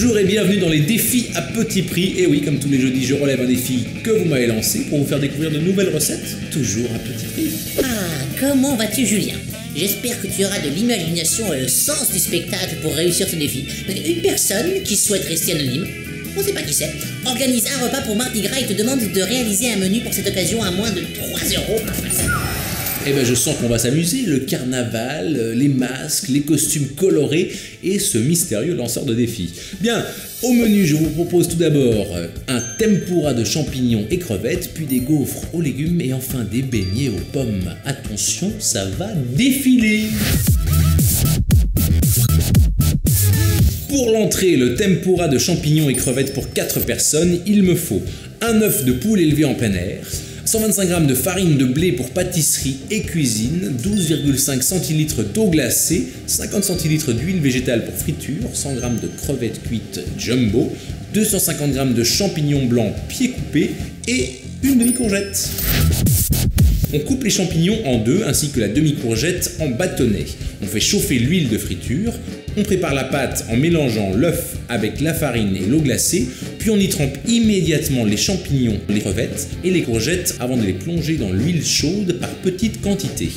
Bonjour et bienvenue dans les défis à petit prix. Et oui, comme tous les jeudis, je relève un défi que vous m'avez lancé pour vous faire découvrir de nouvelles recettes, toujours à petit prix. Ah, comment vas-tu, Julien? J'espère que tu auras de l'imagination et le sens du spectacle pour réussir ce défi. Une personne qui souhaite rester anonyme, on sait pas qui c'est, organise un repas pour Mardi Gras et te demande de réaliser un menu pour cette occasion à moins de 3 € par personne. Eh ben je sens qu'on va s'amuser, le carnaval, les masques, les costumes colorés et ce mystérieux lanceur de défis. Bien, au menu je vous propose tout d'abord un tempura de champignons et crevettes, puis des gaufres aux légumes et enfin des beignets aux pommes. Attention, ça va défiler. Pour l'entrée, le tempura de champignons et crevettes pour 4 personnes, il me faut un œuf de poule élevé en plein air, 125 g de farine de blé pour pâtisserie et cuisine, 12,5 centilitres d'eau glacée, 50 centilitres d'huile végétale pour friture, 100 g de crevettes cuites jumbo, 250 g de champignons blancs pieds coupés et une demi-courgette. On coupe les champignons en deux ainsi que la demi-courgette en bâtonnets. On fait chauffer l'huile de friture, on prépare la pâte en mélangeant l'œuf avec la farine et l'eau glacée, puis on y trempe immédiatement les champignons, les crevettes et les courgettes avant de les plonger dans l'huile chaude par petites quantités.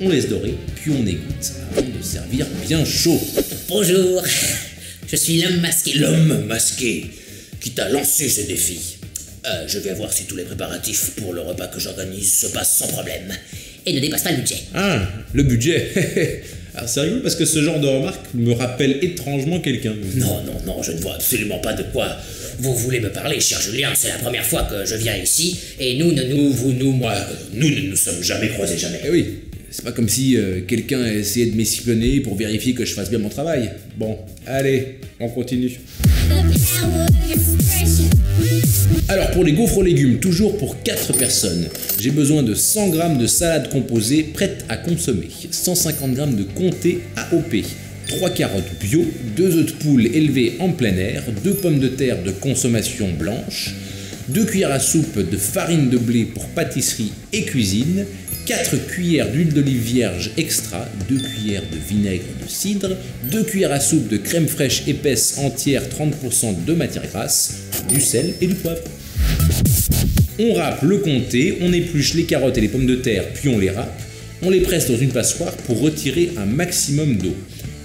On laisse dorer, puis on égoutte avant de servir bien chaud. Bonjour, je suis l'homme masqué. L'homme masqué qui t'a lancé ce défi. Je vais voir si tous les préparatifs pour le repas que j'organise se passent sans problème. Et ne dépasse pas le budget. Ah, le budget. Alors c'est rigolo parce que ce genre de remarque me rappelle étrangement quelqu'un. Non, je ne vois absolument pas de quoi vous voulez me parler, cher Julien. C'est la première fois que je viens ici, et nous ne nous sommes jamais croisés, jamais. Eh oui, c'est pas comme si quelqu'un a essayé de m'espionner pour vérifier que je fasse bien mon travail. Bon, allez, on continue. Alors pour les gaufres aux légumes, toujours pour 4 personnes, j'ai besoin de 100 g de salade composée prête à consommer, 150 g de comté AOP, 3 carottes bio, 2 œufs de poule élevés en plein air, 2 pommes de terre de consommation blanche, 2 cuillères à soupe de farine de blé pour pâtisserie et cuisine, 4 cuillères d'huile d'olive vierge extra, 2 cuillères de vinaigre de cidre, 2 cuillères à soupe de crème fraîche épaisse entière 30% de matière grasse, du sel et du poivre. On râpe le comté, on épluche les carottes et les pommes de terre, puis on les râpe. On les presse dans une passoire pour retirer un maximum d'eau.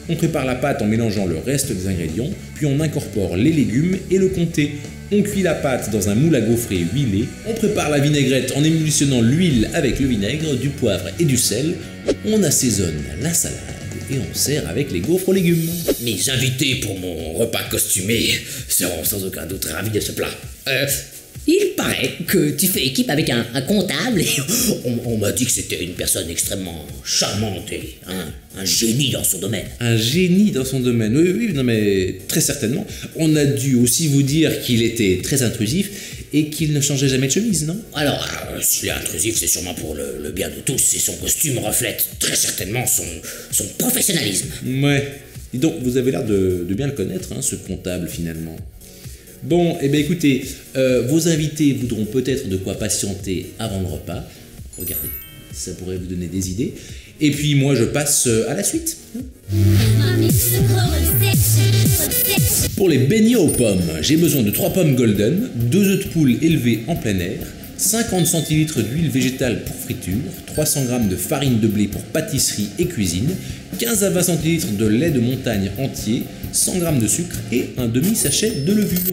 On prépare la pâte en mélangeant le reste des ingrédients, puis on incorpore les légumes et le comté. On cuit la pâte dans un moule à gaufrer huilé. On prépare la vinaigrette en émulsionnant l'huile avec le vinaigre, du poivre et du sel. On assaisonne la salade et on sert avec les gaufres aux légumes. Mes invités pour mon repas costumé seront sans aucun doute ravis de ce plat. Il paraît que tu fais équipe avec un comptable et... On m'a dit que c'était une personne extrêmement charmante et un génie dans son domaine. Un génie dans son domaine, oui, non mais très certainement. On a dû aussi vous dire qu'il était très intrusif et qu'il ne changeait jamais de chemise, non? Alors, s'il est intrusif, c'est sûrement pour le bien de tous et son costume reflète très certainement son professionnalisme. Ouais, dis donc, vous avez l'air de bien le connaître, hein, ce comptable finalement. Bon, eh bien écoutez, vos invités voudront peut-être de quoi patienter avant le repas. Regardez, ça pourrait vous donner des idées. Et puis moi je passe à la suite. Pour les beignets aux pommes, j'ai besoin de 3 pommes golden, 2 œufs de poule élevés en plein air, 50 centilitres d'huile végétale pour friture, 300 g de farine de blé pour pâtisserie et cuisine, 15 à 20 centilitres de lait de montagne entier, 100 g de sucre et un demi-sachet de levure.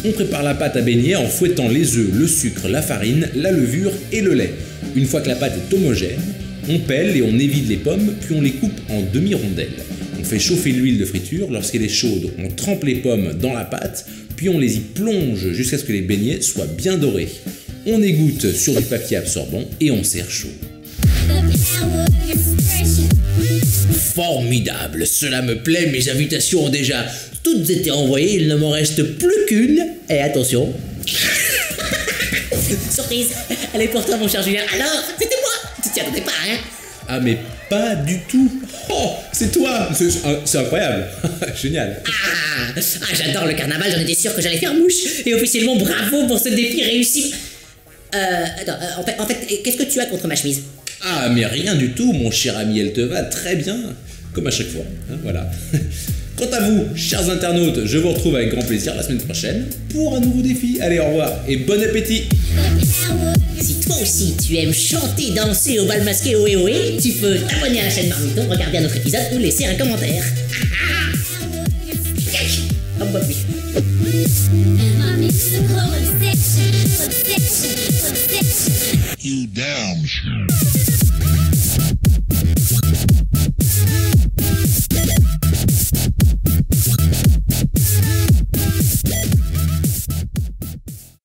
On prépare la pâte à beignets en fouettant les œufs, le sucre, la farine, la levure et le lait. Une fois que la pâte est homogène, on pèle et on évide les pommes, puis on les coupe en demi-rondelles. On fait chauffer l'huile de friture, lorsqu'elle est chaude, on trempe les pommes dans la pâte, puis on les y plonge jusqu'à ce que les beignets soient bien dorés. On égoutte sur du papier absorbant et on sert chaud. Formidable, cela me plaît, mes invitations ont déjà toutes été envoyées, il ne m'en reste plus qu'une. Et attention. Surprise, elle est pour toi, mon cher Julien. Alors, c'était moi. Tu t'y attendais pas, hein? Ah mais pas du tout. Oh, c'est toi. C'est incroyable. Génial. J'adore le carnaval, j'en étais sûr que j'allais faire mouche. Et officiellement, bravo pour ce défi réussi. En fait, qu'est-ce que tu as contre ma chemise? Ah mais rien du tout, mon cher ami, elle te va très bien. Comme à chaque fois, hein, voilà. Quant à vous, chers internautes, je vous retrouve avec grand plaisir la semaine prochaine pour un nouveau défi. Allez, au revoir et bon appétit. Si toi aussi tu aimes chanter, danser au bal masqué ohé ohé, tu peux t'abonner à la chaîne Marmiton, regarder un autre épisode ou laisser un commentaire. Oh bah oui.